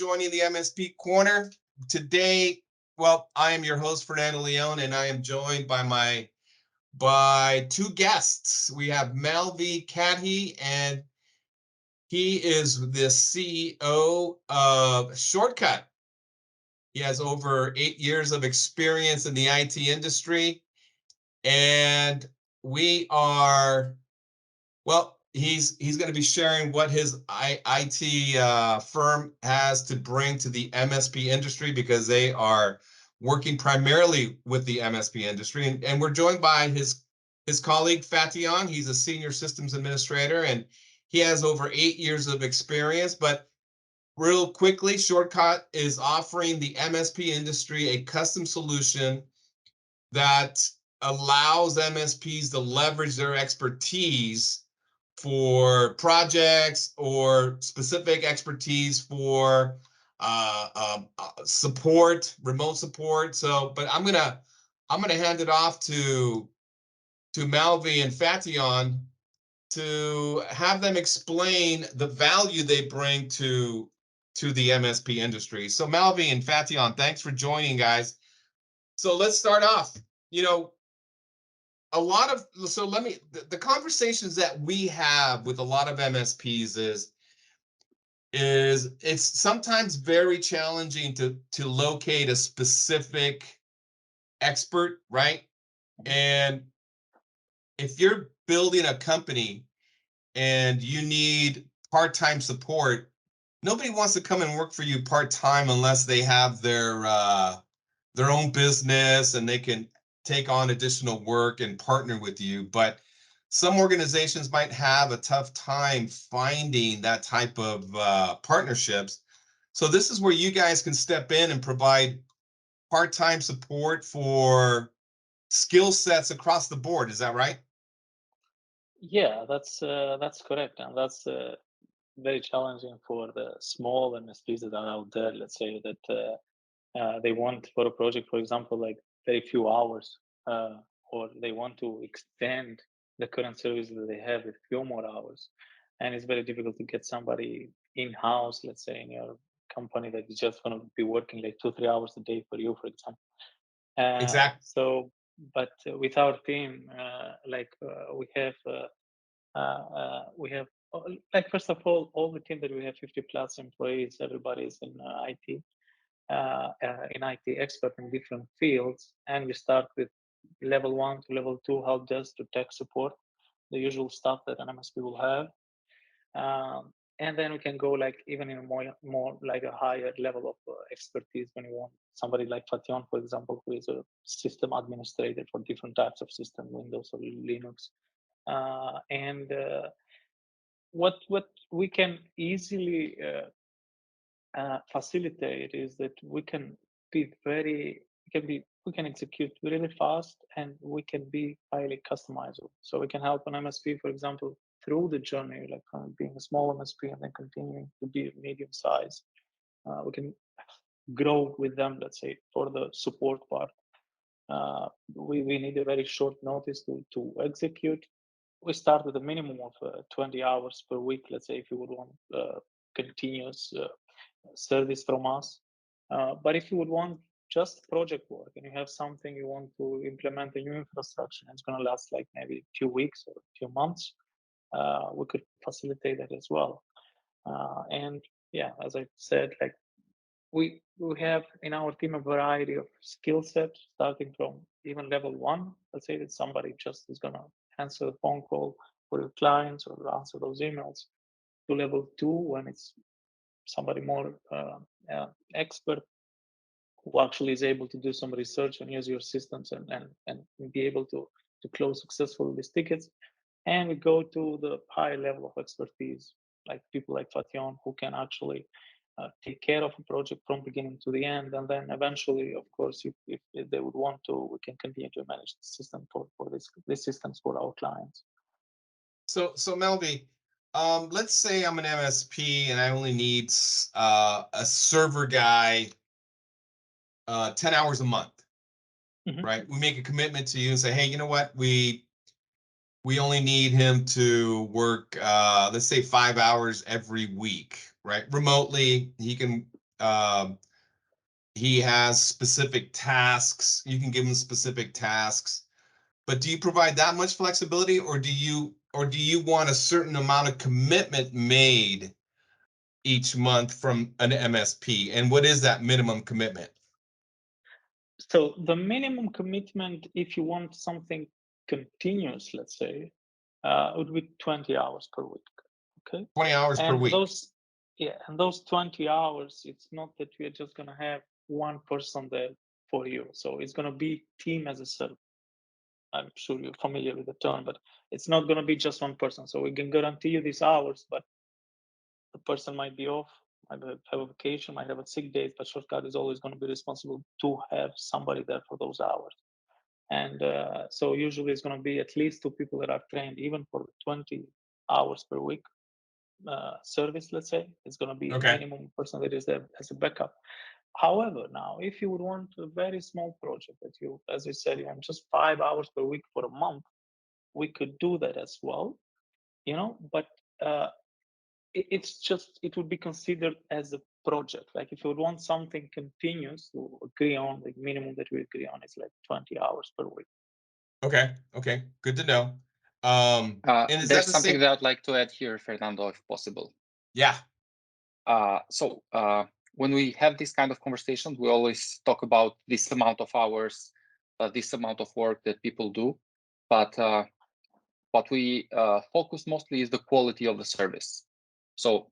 joining the MSP Corner. Today, well, I am your host, Fernando Leon, and I am joined by two guests. We have Malvi Kadhi, and he is the CEO of ShortCut. He has over 8 years of experience in the IT industry, and we are well, he's going to be sharing what his IT firm has to bring to the MSP industry because they are working primarily with the MSP industry. And we're joined by his colleague Fatian. He's a senior systems administrator and he has over 8 years of experience. But real quickly, ShortCut is offering the MSP industry a custom solution that allows MSPs to leverage their expertise for projects or specific expertise for support, remote support. So, but I'm gonna hand it off to Malvi and Fatian to have them explain the value they bring to the MSP industry. So, Malvi and Fatian, thanks for joining, guys. So let's start off. You know, a lot of so let me the conversations that we have with a lot of MSPs is it's sometimes very challenging to locate a specific expert, right? And if you're building a company and you need part-time support, nobody wants to come and work for you part-time unless they have their own business and they can take on additional work and partner with you. But some organizations might have a tough time finding that type of partnerships. So this is where you guys can step in and provide part-time support for skill sets across the board. Is that right? Yeah, that's correct, and that's very challenging for the small MSPs that are out there. Let's say that they want for a project, for example, like very few hours, or they want to extend the current service that they have with few more hours, and it's very difficult to get somebody in-house, let's say, in your company that is just going to be working like 2 3 hours a day for you, for example. Exactly. But with our team, we have like first of all the team that we have 50 plus employees. Everybody is in IT expert in different fields, and we start with level 1 to level 2 help desk to tech support, the usual stuff that an MSP will have. And then we can go like even in a more like a higher level of expertise when you want somebody like Fation, for example, who is a system administrator for different types of system, Windows or Linux. And what we can easily facilitate is that we can be very we can execute really fast, and we can be highly customizable. So we can help an MSP, for example, through the journey, like from being a small MSP and then continuing to be medium size. We can grow with them, let's say, for the support part. We need a very short notice to execute. We start with a minimum of 20 hours per week, let's say, if you would want continuous service from us. But if you would want just project work and you have something you want to implement a new infrastructure, and it's going to last like maybe a few weeks or a few months, we could facilitate that as well. And yeah, as I said, like we have in our team a variety of skill sets, starting from even level 1. Let's say that somebody just is going to answer a phone call for your clients or answer those emails, to level 2 when it's somebody more expert who actually is able to do some research and use your systems and be able to close successfully these tickets. And we go to the high level of expertise, like people like Fation, who can actually take care of a project from beginning to the end. And then eventually, of course, if they would want to, we can continue to manage the system for these systems for our clients. So Melvi, let's say I'm an MSP and I only need a server guy 10 hours a month, Mhm. right? We make a commitment to you and say, hey, you know what? We only need him to work let's say 5 hours every week, right? Remotely. He can he has specific tasks. You can give him specific tasks. But do you provide that much flexibility, or do you want a certain amount of commitment made each month from an MSP? And what is that minimum commitment? So the minimum commitment, if you want something continuous, let's say, would be 20 hours per week. Okay. 20 hours per And week. those 20 hours, it's not that we are just gonna have one person there for you. So it's gonna be team as a service. I'm sure you're familiar with the term, but it's not gonna be just one person. So we can guarantee you these hours, but the person might be off, might have a vacation, might have a sick days, but Shortcut is always going to be responsible to have somebody there for those hours. And so usually it's going to be at least two people that are trained, even for 20 hours per week service, let's say. It's going to be a Okay. minimum person that is there as a backup. However, now, if you would want a very small project that you, as you said, you want just 5 hours per week for a month, we could do that as well, but uh, it's just it would be considered as a project. Like if you would want something continuous to agree on, the minimum that we agree on is like 20 hours per week. Okay. Okay. Good to know. And is that There's the something same? that I'd like to add here, Fernando, if possible. Yeah. So when we have this kind of conversations, we always talk about this amount of hours, this amount of work that people do, but what we focus mostly is the quality of the service. So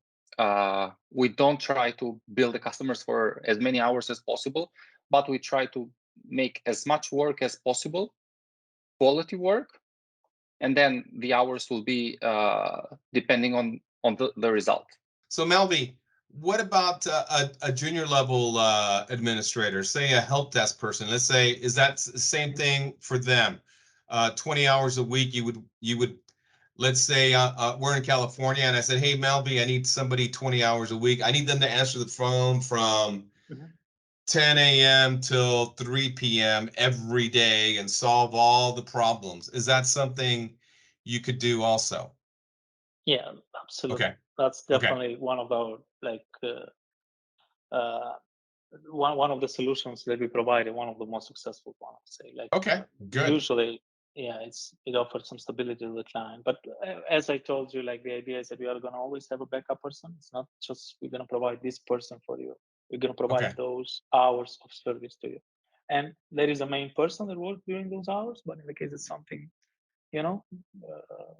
we don't try to bill the customers for as many hours as possible, but we try to make as much work as possible, quality work, and then the hours will be depending on the result. So Melvi, what about a junior level administrator, say a help desk person? Let's say, is that the same thing for them? 20 hours a week, you would, let's say we're in California and I said, hey, Melvi, I need somebody 20 hours a week. I need them to answer the phone from Mhm. 10 a.m. till 3 p.m. every day and solve all the problems. Is that something you could do also? Yeah, absolutely. Okay. That's Okay. definitely one of our uh, one of the solutions that we provide, and one of the most successful ones. Say, like Okay. Good. usually, yeah, it offers some stability to the client. But as I told you, like the idea is that we are going to always have a backup person. It's not just we're going to provide this person for you. We're going to provide Okay. those hours of service to you, and there is a main person that works during those hours. But in the case it's something, you know, uh,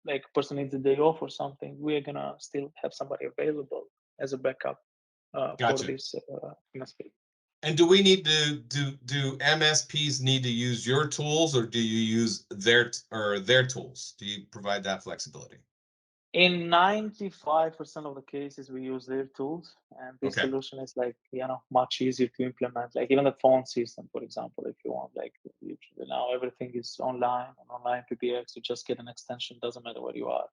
like a person needs a day off or something, we are gonna still have somebody available as a backup for Gotcha. this MSP. And do we need to do MSPs need to use your tools, or do you use their tools? Do you provide that flexibility? In 95% of the cases, we use their tools, and this Okay. solution is like much easier to implement. Like even the phone system, for example, if you want, like usually now everything is online on online PBX. You just get an extension, doesn't matter where you are,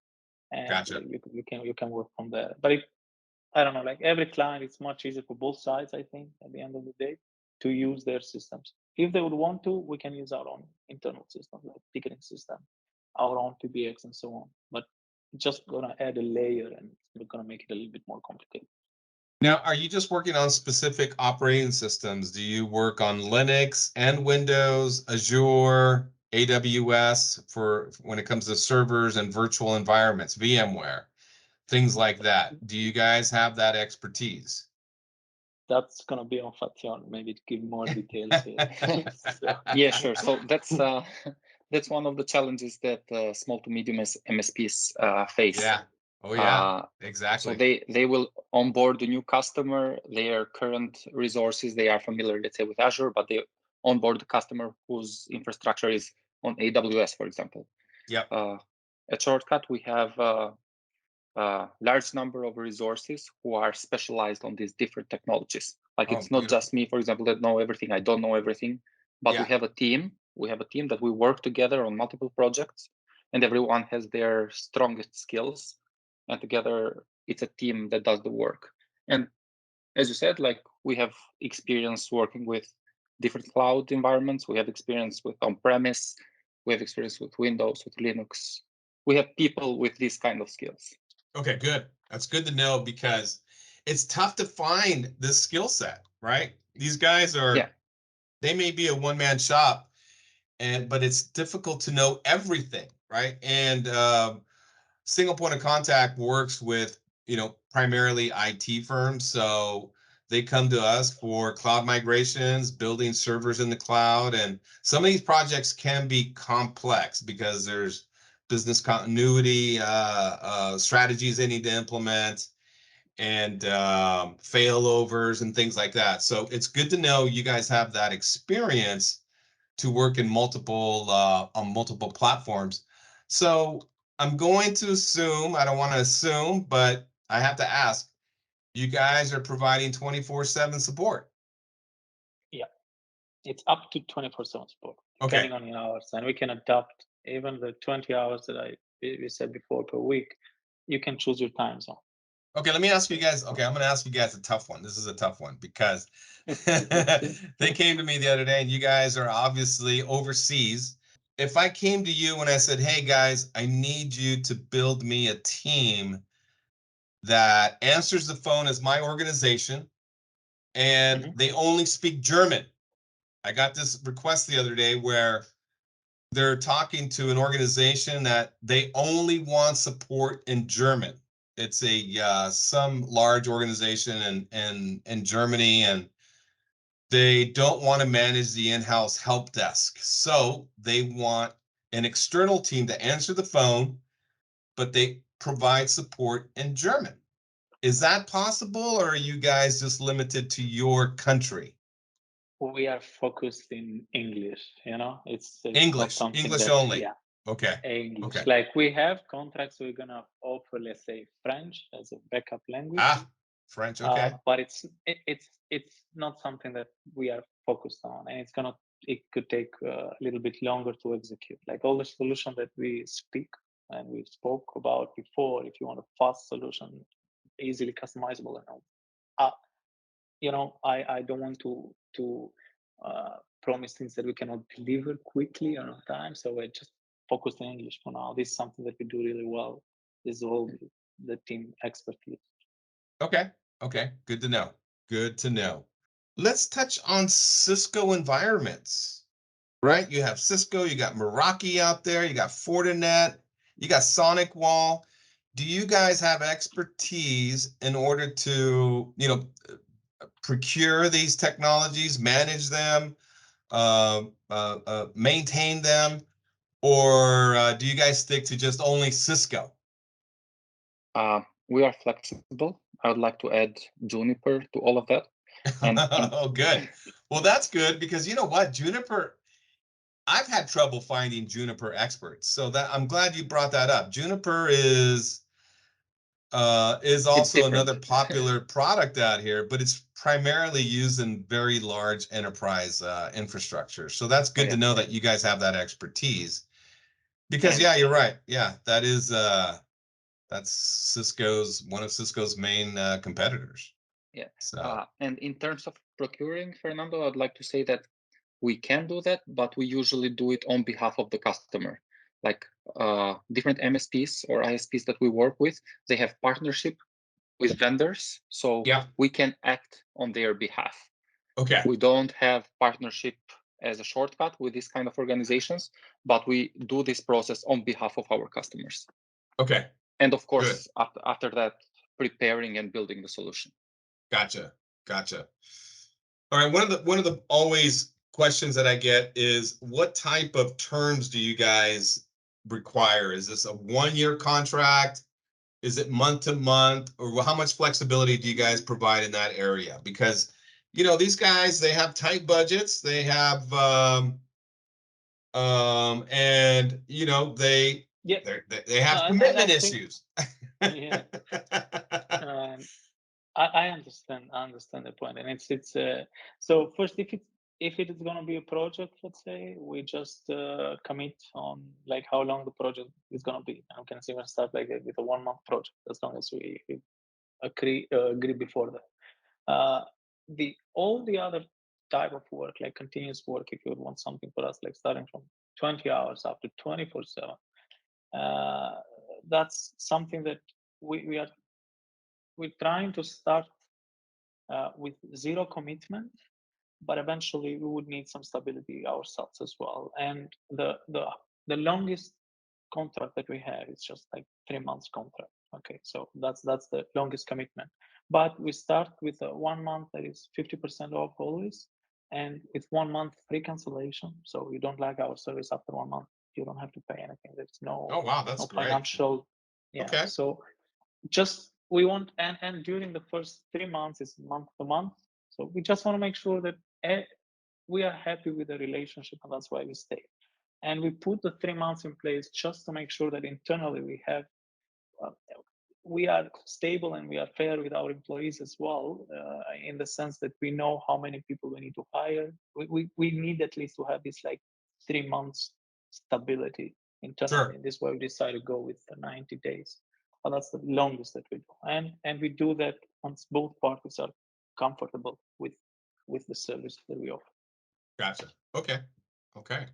and Gotcha. you can work from there. But I don't know, like every client, it's much easier for both sides, I think, at the end of the day, to use their systems. If they would want to, we can use our own internal system, like ticketing system, our own PBX and so on. But just gonna add a layer and we're gonna make it a little bit more complicated. Now, are you just working on specific operating systems? Do you work on Linux and Windows, Azure, AWS for when it comes to servers and virtual environments, VMware, things like that? Do you guys have that expertise? That's gonna be on Fation, maybe to give more details here. So, Yeah, sure. So that's one of the challenges that small to medium MSPs face. Yeah. Oh yeah, Uh, so exactly. they will onboard the new customer, their current resources, they are familiar, let's say, with Azure, but they onboard the customer whose infrastructure is on AWS, for example. Yep. At Shortcut, we have large number of resources who are specialized on these different technologies. Like Oh, it's not beautiful. just me, for example, that know everything. I don't know everything, but we Yeah. have a team. We have a team that we work together on multiple projects, and everyone has their strongest skills, and together it's a team that does the work. And as you said, like we have experience working with different cloud environments. We have experience with on-premise. We have experience with Windows, with Linux. We have people with these kind of skills. Okay, good. That's good to know because it's tough to find this skill set, right? These guys are, they may be a one-man shop, but it's difficult to know everything, right? And single point of contact works with, primarily IT firms. So they come to us for cloud migrations, building servers in the cloud. And some of these projects can be complex because there's business continuity strategies they need to implement, and failovers and things like that. So it's good to know you guys have that experience to work in multiple on multiple platforms. So I'm going to assume, I don't want to assume, but I have to ask, you guys are providing 24/7 support. Yeah, it's up to 24/7 support, depending on the hours, and we can adapt even the 20 hours that we said before per week. You can choose your time zone. Okay, let me ask you guys. Okay, I'm going to ask you guys a tough one. This is a tough one because they came to me the other day, and you guys are obviously overseas. If I came to you and I said, hey guys, I need you to build me a team that answers the phone as my organization, and they only speak German. I got this request the other day where they're talking to an organization that they only want support in German. It's a some large organization in Germany, and they don't want to manage the in-house help desk. So they want an external team to answer the phone, but they provide support in German. Is that possible, or are you guys just limited to your country? We are focused in English, it's not English, something English that, only. Okay. English. Okay. Like we have contracts, we're gonna offer, let's say, French as a backup language. French. Okay. But it's not something that we are focused on, and it could take a little bit longer to execute. Like all the solution that we speak and we spoke about before, if you want a fast solution, easily customizable and all, I don't want to promise things that we cannot deliver quickly or on time. So we're just focused on English for now. This is something that we do really well. This is all the team expertise. Okay. Okay. Good to know. Good to know. Let's touch on Cisco environments, right? You have Cisco, you got Meraki out there, you got Fortinet, you got SonicWall. Do you guys have expertise in order to, procure these technologies, manage them, maintain them, or do you guys stick to just only Cisco? We are flexible. I would like to add Juniper to all of that. Oh, good. Well, that's good because you know what, Juniper, I've had trouble finding Juniper experts. So that I'm glad you brought that up. Juniper is also another popular product out here, but it's primarily used in very large enterprise infrastructure. So that's good to know that you guys have that expertise. Because yeah, you're right. Yeah, that is that's one of Cisco's main competitors. Yeah. So and in terms of procuring, Fernando, I'd like to say that we can do that, but we usually do it on behalf of the customer. Like different MSPs or ISPs that we work with, they have partnership with vendors, so we can act on their behalf. Okay. We don't have partnership as a shortcut with these kind of organizations, but we do this process on behalf of our customers. Okay. And of course, after that, preparing and building the solution. Gotcha. All right. One of the always questions that I get is, what type of terms do you guys require? Is this a 1-year contract? Is it month to month, or how much flexibility do you guys provide in that area? Because these guys, they have tight budgets. They have and they have commitment issues. Yeah. I understand the point, and it's so first, if it is going to be a project, let's say, we just commit on like how long the project is going to be, and we can even start like with a 1-month project as long as we agree before that. All the other type of work, like continuous work, if you want something for us, like starting from 20 hours up to 24/7, that's something that we're trying to start with zero commitment, but eventually we would need some stability ourselves as well. And the longest contract that we have is just like 3 months contract. Okay, so that's the longest commitment. But we start with a 1 month that is 50% off always, and with 1 month free cancellation. So you don't like our service after 1 month, you don't have to pay anything. There's no Oh, wow, that's great. financial. Yeah. Okay. So just we want, and during the first 3 months is month to month. So we just want to make sure that we are happy with the relationship, and that's why we stay. And we put the 3 months in place just to make sure that internally we have uh, we are stable and we are fair with our employees as well, in the sense that we know how many people we need to hire. We need at least to have this like 3 months stability internally. Sure. And this is why we decided to go with the 90 days. But that's the longest that we do. And we do that once both parties are comfortable with the service that we offer. Gotcha. Okay. Okay.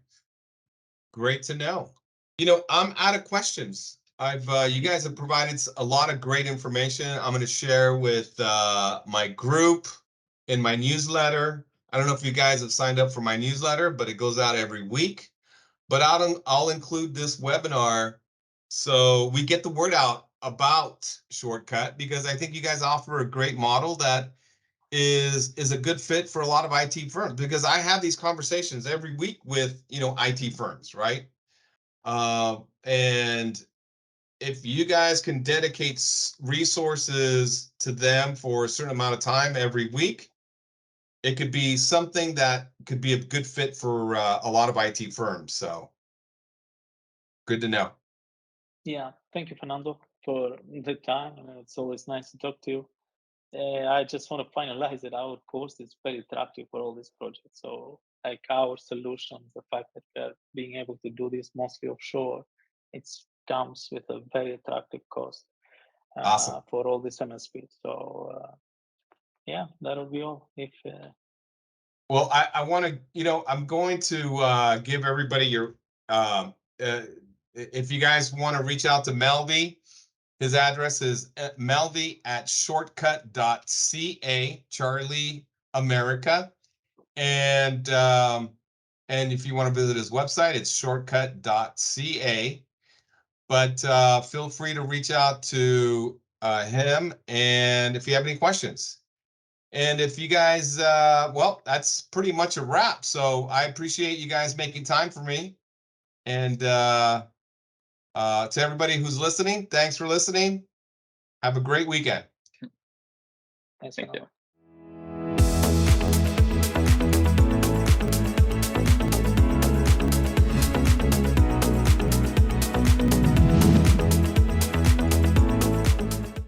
Great to know. You know, I'm out of questions. You guys have provided a lot of great information. I'm going to share with my group in my newsletter. I don't know if you guys have signed up for my newsletter, but it goes out every week. But I'll include this webinar so we get the word out about ShortCut, because I think you guys offer a great model that is a good fit for a lot of IT firms, because I have these conversations every week with, IT firms, right? And if you guys can dedicate resources to them for a certain amount of time every week, it could be something that could be a good fit for a lot of IT firms. So good to know. Yeah, thank you, Fernando, for the time. And it's always nice to talk to you. I just want to finalize that our cost is very attractive for all these projects. So, like our solutions, the fact that we're being able to do this mostly offshore, it comes with a very attractive cost Awesome. for all these MSPs. So, yeah, that'll be all. Well, I want to, I'm going to give everybody your, if you guys want to reach out to Melvy, his address is melvy@shortcut.ca, Charlie America. And if you want to visit his website, it's shortcut.ca. But feel free to reach out to him, and if you have any questions. And if you guys, well, that's pretty much a wrap. So I appreciate you guys making time for me. And to everybody who's listening, thanks for listening. Have a great weekend. Thanks, Thank you. Fernando.